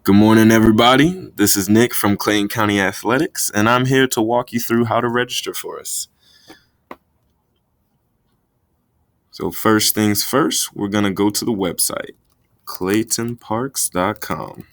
Good morning, everybody. This is Nick from Clayton County Athletics, and I'm here to walk you through how to register for us. So first things first, we're going to go to the website, claytonparks.com.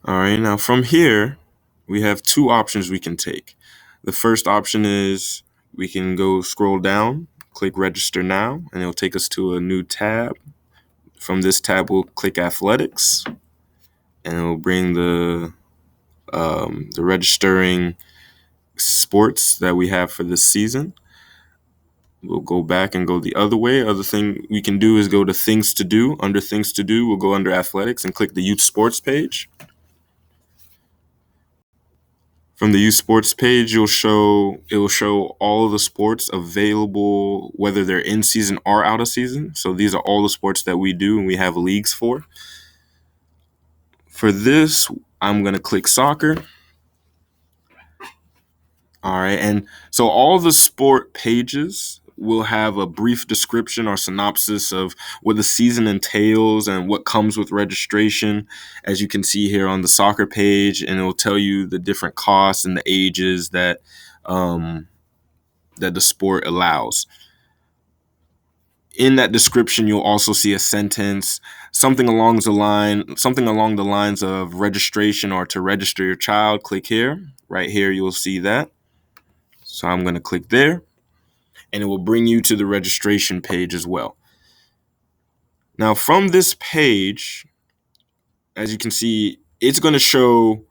All right, now from here, we have two options we can take. The first option is we can go scroll down, click register now, and it'll take us to a new tab. From this tab, we'll click athletics, and it will bring the registering sports that we have for this season. We'll go back and go the other way. Other thing we can do is go to things to do. Under things to do, we'll go under athletics and click the youth sports page. From the youth sports page, it will show all of the sports available, whether they're in season or out of season. So these are all the sports that we do and we have leagues for. For this, I'm going to click soccer. All right, and so all the sport pages will have a brief description or synopsis of what the season entails and what comes with registration, as you can see here on the soccer page, and it will tell you the different costs and the ages that the sport allows. In that description, you'll also see a sentence, something along the lines of registration or to register your child. Click here. Right here, you'll see that. So I'm going to click there, and it will bring you to the registration page as well. Now, from this page, as you can see, it's going to show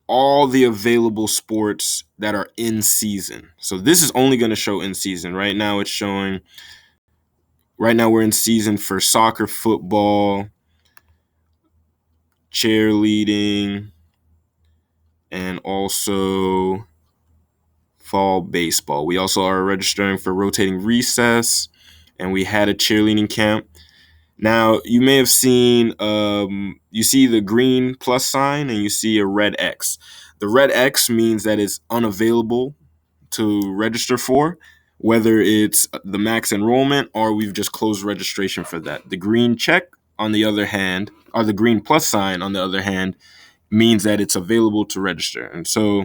all the available sports that are in season. So this is only going to show in season. Right now we're in season for soccer, football, cheerleading, and also fall baseball. We also are registering for rotating recess, and we had a cheerleading camp. Now, you may have seen, you see the green plus sign and you see a red X. The red X means that it's unavailable to register for, whether it's the max enrollment or we've just closed registration for that. The green check, on the other hand, or the green plus sign, on the other hand, means that it's available to register. And so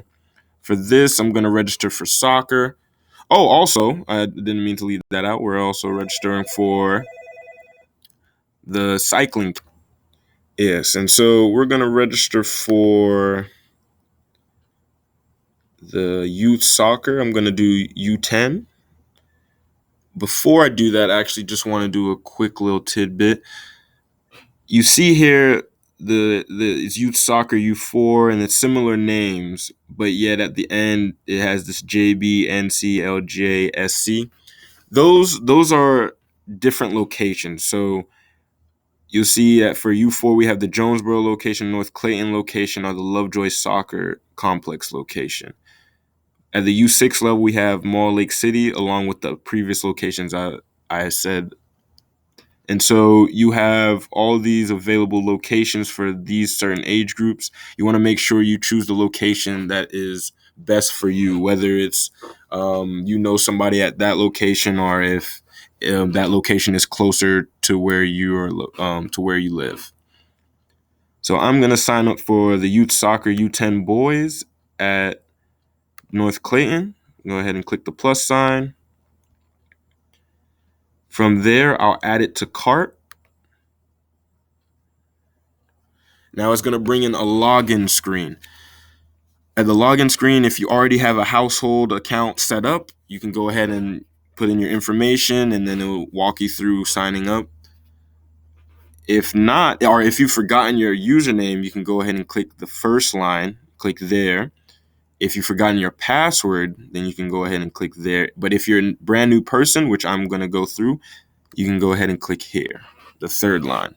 for this, I'm going to register for soccer. Oh, also, I didn't mean to leave that out. We're also registering for the cycling. Yes, and so we're going to register for the youth soccer. I'm going to do U10. Before I do that, I actually just want to do a quick little tidbit. You see here it's youth soccer U4, and it's similar names, but yet at the end it has this JB, NC, LJ, SC. Those are different locations. So you'll see that for U4, we have the Jonesboro location, North Clayton location, or the Lovejoy Soccer Complex location. At the U6 level, we have Mall Lake City, along with the previous locations I said. And so you have all these available locations for these certain age groups. You want to make sure you choose the location that is best for you, whether it's somebody at that location or if that location is closer to where you live. So I'm going to sign up for the youth soccer U10 boys at North Clayton. Go ahead and click the plus sign. From there, I'll add it to cart. Now it's going to bring in a login screen. At the login screen, if you already have a household account set up, you can go ahead and put in your information, and then it will walk you through signing up. If not, or if you've forgotten your username, you can go ahead and click the first line, click there. If you've forgotten your password, then you can go ahead and click there. But if you're a brand new person, which I'm going to go through, you can go ahead and click here, the third line.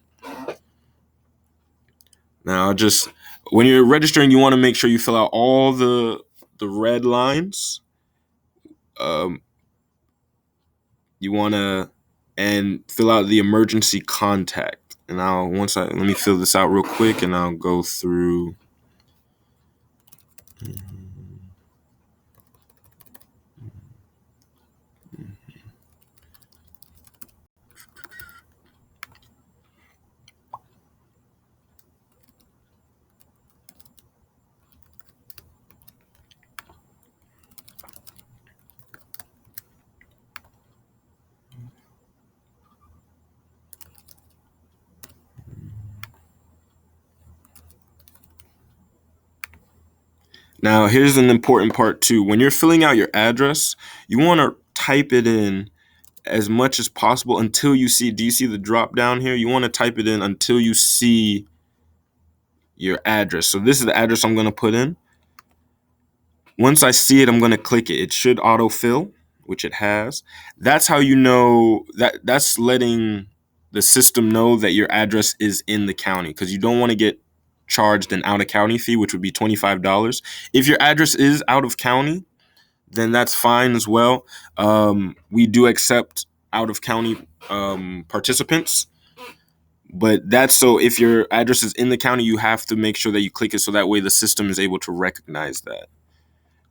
Now, when you're registering, you want to make sure you fill out all the red lines. You want to fill out the emergency contact. And let me fill this out real quick, and I'll go through. Now, here's an important part too. When you're filling out your address, you want to type it in as much as possible until you see, do you see the drop down here? You want to type it in until you see your address. So this is the address I'm going to put in. Once I see it, I'm going to click it. It should autofill, which it has. That's how you know that's letting the system know that your address is in the county, because you don't want to get charged an out of county fee, which would be $25. If your address is out of county, then that's fine as well. We do accept out of county participants. But that's so if your address is in the county, you have to make sure that you click it so that way the system is able to recognize that.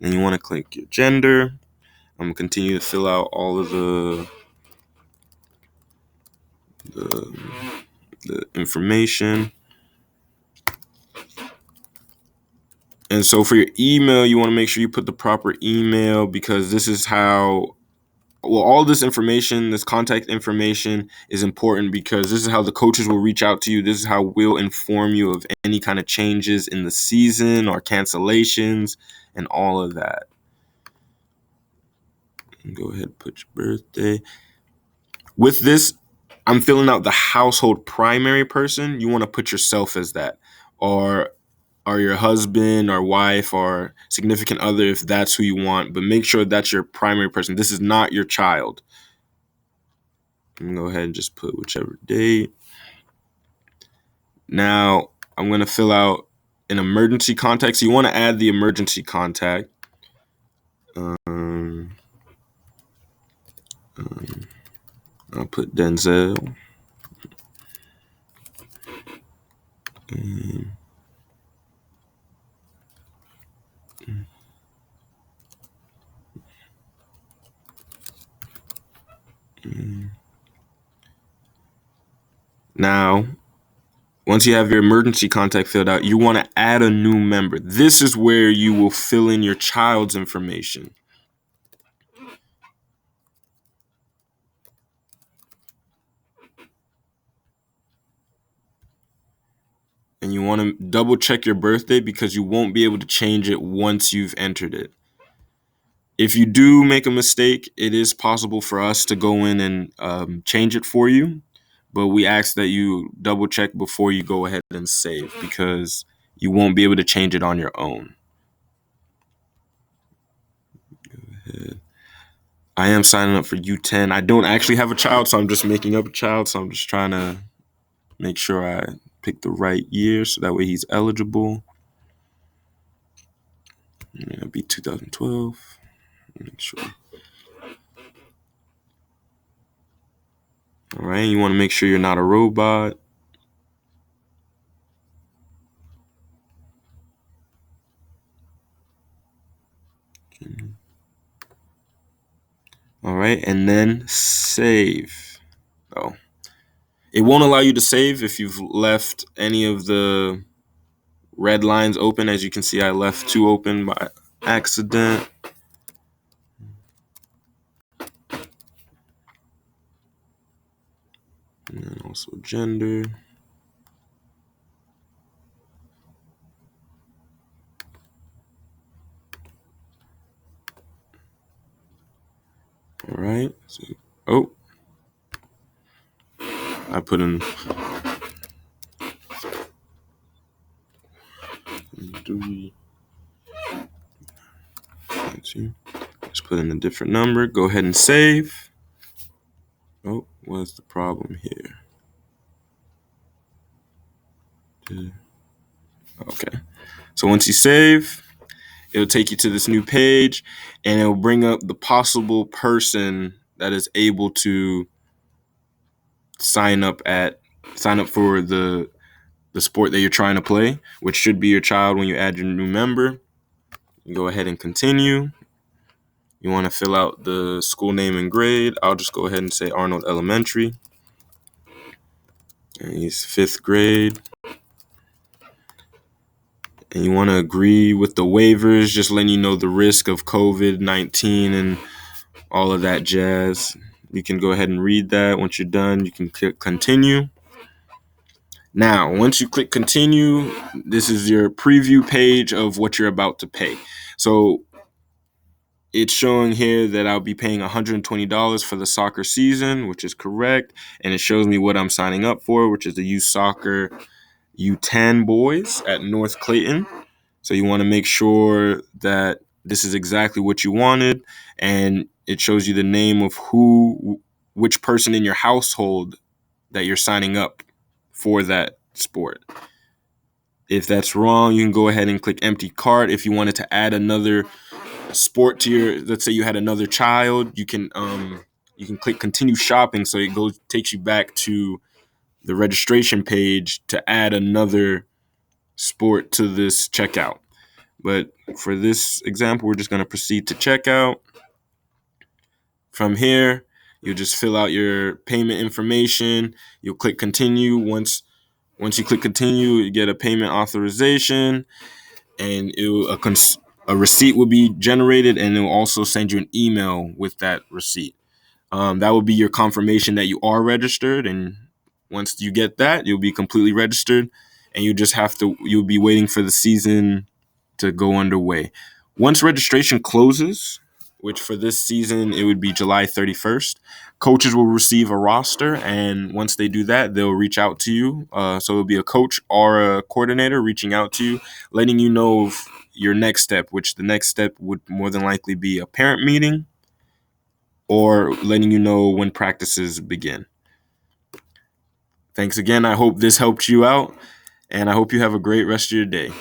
And you want to click your gender. I'm going to continue to fill out all of the information. And so for your email, you want to make sure you put the proper email, because this is how, well, all this information, this contact information is important, because this is how the coaches will reach out to you. This is how we'll inform you of any kind of changes in the season or cancellations and all of that. Go ahead and put your birthday. With this, I'm filling out the household primary person. You want to put yourself as that, or your husband or wife or significant other if that's who you want, but make sure that's your primary person. This is not your child. I'm gonna go ahead and just put whichever date. Now I'm gonna fill out an emergency contact. So you want to add the emergency contact. I'll put Denzel. Now, once you have your emergency contact filled out, you want to add a new member. This is where you will fill in your child's information. And you want to double check your birthday, because you won't be able to change it once you've entered it. If you do make a mistake, it is possible for us to go in and change it for you. But we ask that you double check before you go ahead and save, because you won't be able to change it on your own. I am signing up for U10. I don't actually have a child, so I'm just making up a child. So I'm just trying to make sure I pick the right year so that way he's eligible. It'll be 2012. Make sure. All right. You want to make sure you're not a robot. All right. And then save. Oh, it won't allow you to save if you've left any of the red lines open. As you can see, I left 2 open by accident. And then also gender. All right. So, I put in 3. Just put in a different number. Go ahead and save. Oh, what's the problem here? Okay. So once you save, it'll take you to this new page, and it'll bring up the possible person that is able to sign up for the sport that you're trying to play, which should be your child when you add your new member. You go ahead and continue. You want to fill out the school name and grade. I'll just go ahead and say Arnold Elementary. And he's 5th grade. And you want to agree with the waivers, just letting you know the risk of COVID-19 and all of that jazz. You can go ahead and read that. Once you're done, you can click continue. Now, once you click continue, this is your preview page of what you're about to pay. So it's showing here that I'll be paying $120 for the soccer season, which is correct. And it shows me what I'm signing up for, which is the youth soccer U10 boys at North Clayton. So you want to make sure that this is exactly what you wanted. And it shows you the name of which person in your household that you're signing up for that sport. If that's wrong, you can go ahead and click empty cart. If you wanted to add another sport to let's say you had another child, you can click continue shopping, so it takes you back to the registration page to add another sport to this checkout. But for this example, we're just going to proceed to checkout. From here, you'll just fill out your payment information. You'll click continue. Once you click continue, you get a payment authorization, and a receipt will be generated, and it will also send you an email with that receipt. That will be your confirmation that you are registered, and once you get that, you'll be completely registered, and you'll be waiting for the season to go underway. Once registration closes, which for this season it would be July 31st, coaches will receive a roster, and once they do that, they'll reach out to you. So it'll be a coach or a coordinator reaching out to you, letting you know of your next step, which the next step would more than likely be a parent meeting or letting you know when practices begin. Thanks again. I hope this helped you out, and I hope you have a great rest of your day.